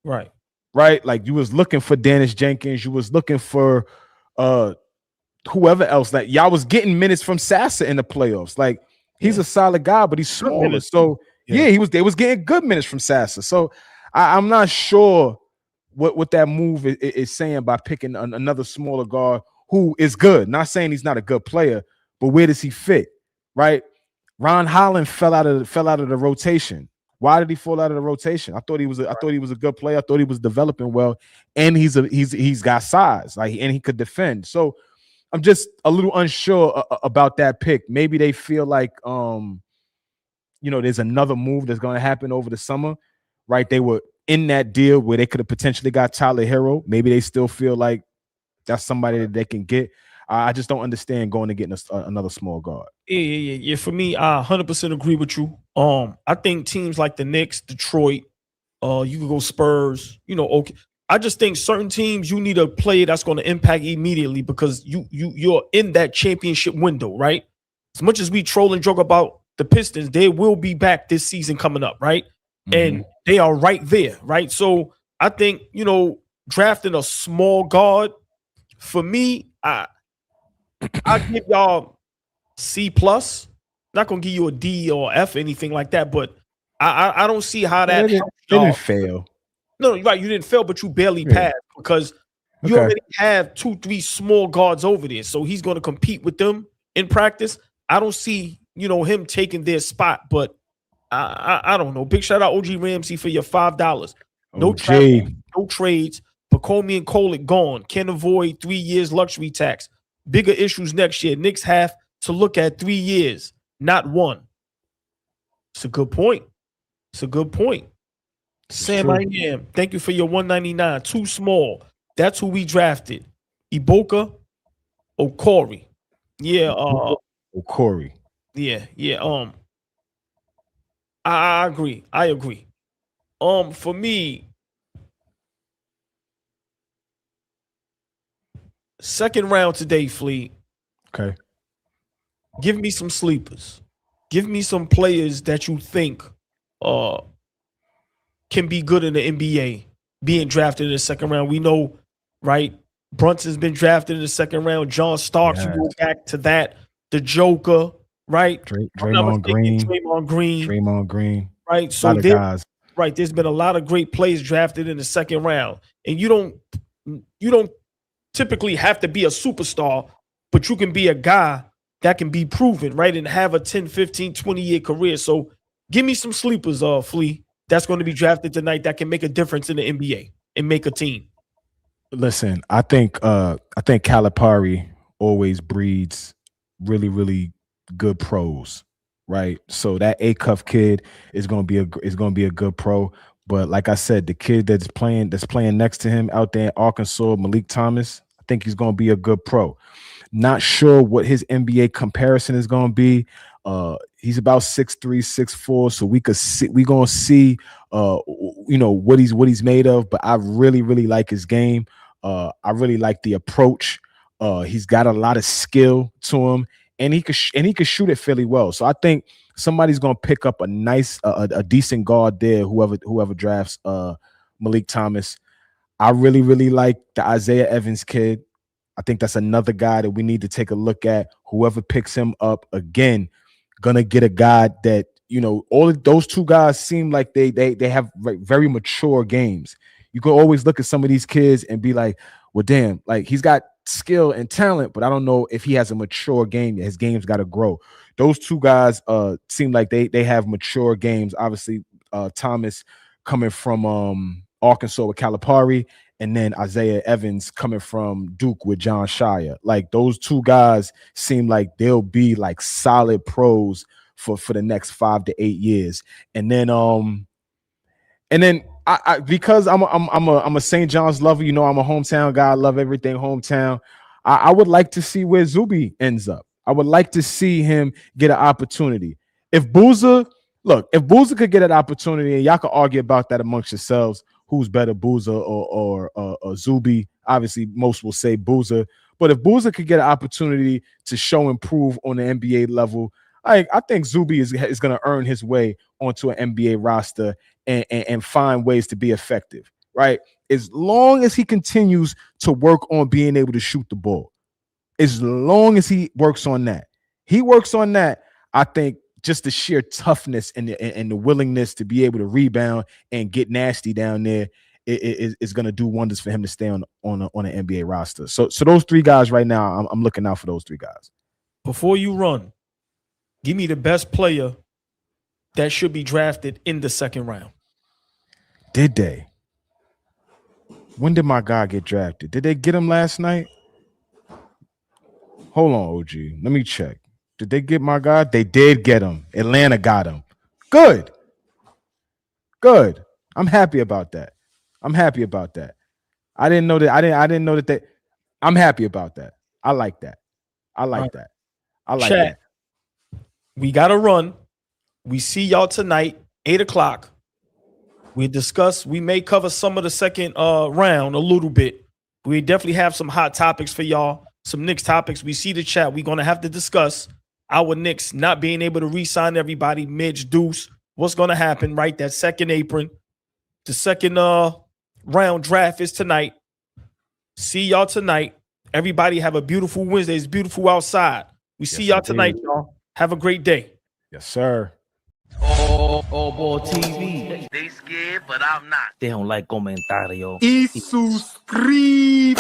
Right. Like you was looking for Dennis Jenkins, you was looking for whoever else. Like y'all was getting minutes from Sasser in the playoffs. Like he's a solid guy, but he's smaller. So they was getting good minutes from Sasser. So I'm not sure what that move is saying by picking another smaller guard who is good. Not saying he's not a good player, but where does he fit? Right? Ron Holland fell out of the rotation. Why did he fall out of the rotation? I thought he was a good player. I thought he was developing well, and he's got size, like, and he could defend. So I'm just a little unsure about that pick. Maybe they feel like there's another move that's going to happen over the summer, right? They were in that deal where they could have potentially got Tyler Hero. Maybe they still feel like that's somebody that they can get. I just don't understand going and getting another small guard. Yeah. For me, I 100% agree with you. I think teams like the Knicks, Detroit, you could go Spurs. Okay. I just think certain teams you need a player that's going to impact immediately because you're in that championship window, right? As much as we troll and joke about the Pistons, they will be back this season coming up, right? Mm-hmm. And they are right there, right? So I think drafting a small guard for me, I'll give y'all C+. Not gonna give you a D or F or anything like that, but I don't see how that didn't fail. No, right, you didn't fail, but you barely passed because you already have 2-3 small guards over there, so he's gonna compete with them in practice. I don't see him taking their spot, but I don't know. Big shout out OG Ramsey for your $5. No travel, no trades. Pacomi and Kolick gone. Can't avoid 3 years luxury tax. Bigger issues next year. Knicks have to look at 3 years, not one. It's a good point. Sam, I am. Thank you for your $199. Too small. That's who we drafted. Iboka or Corey. Yeah. Corey. Yeah. I agree. For me, second round today, Fleet. Okay. Give me some sleepers. Give me some players that you think can be good in the NBA being drafted in the second round. We know, right? Brunson's been drafted in the second round. John Starks, you go back to that. The Joker, right? Draymond Green. Right. So there's been a lot of great players drafted in the second round. And you don't typically have to be a superstar, but you can be a guy that can be proven, right? And have a 10, 15, 20-year career. So give me some sleepers, Flea, that's going to be drafted tonight that can make a difference in the NBA and make a team. Listen, I think Calipari always breeds really, really good pros, right? So that A-Cuff kid is going to be a good pro. But like I said, the kid that's playing next to him out there in Arkansas, Malik Thomas, I think he's going to be a good pro. Not sure what his NBA comparison is going to be. He's about 6'3", 6'4", so we're going to see what he's made of. But I really, really like his game. I really like the approach. He's got a lot of skill to him, and he could shoot it fairly well. So I think somebody's going to pick up a decent guard there. Whoever drafts Malik Thomas. I really, really like the Isaiah Evans kid. I think that's another guy that we need to take a look at. Whoever picks him up, again, gonna get a guy that you know, all of those two guys seem like they have very mature games. You can always look at some of these kids and be like, well, damn, like he's got skill and talent, but I don't know if he has a mature game. His game's got to grow. Those two guys seem like they have mature games. Obviously, Thomas coming from Arkansas with Calipari, and then Isaiah Evans coming from Duke with John Shire. Like those two guys seem like they'll be like solid pros for the next 5 to 8 years. And then I because I'm a St. John's lover, you know, I'm a hometown guy. I love everything hometown. I would like to see where Zuby ends up. I would like to see him get an opportunity. If Boozer could get an opportunity, and y'all can argue about that amongst yourselves, who's better, Boozer or Zuby? Obviously, most will say Boozer. But if Boozer could get an opportunity to show improve on the NBA level, I think Zuby is going to earn his way onto an NBA roster and find ways to be effective, right? As long as he continues to work on being able to shoot the ball, as long as he works on that, I think just the sheer toughness and the willingness to be able to rebound and get nasty down there is going to do wonders for him to stay on an NBA roster. So those three guys right now, I'm looking out for those three guys. Before you run, give me the best player that should be drafted in the second round. Did they? When did my guy get drafted? Did they get him last night? Hold on, OG. Let me check. Did they get my guy? They did get him. Atlanta got him. Good. I'm happy about that. I didn't know that. I didn't know that they. I'm happy about that. I like that. Chat. We gotta run. We see y'all tonight, 8 o'clock. We may cover some of the second round a little bit. We definitely have some hot topics for y'all, some Knicks topics. We see the chat. We're gonna have to discuss our Knicks not being able to re-sign everybody, Midge, Deuce. What's gonna happen, right? That second apron. The second round draft is tonight. See y'all tonight. Everybody have a beautiful Wednesday. It's beautiful outside. We see y'all tonight, y'all. Have a great day. Yes, sir. AllBall TV. They scared, but I'm not. Deja un like, comentario. Y suscribe.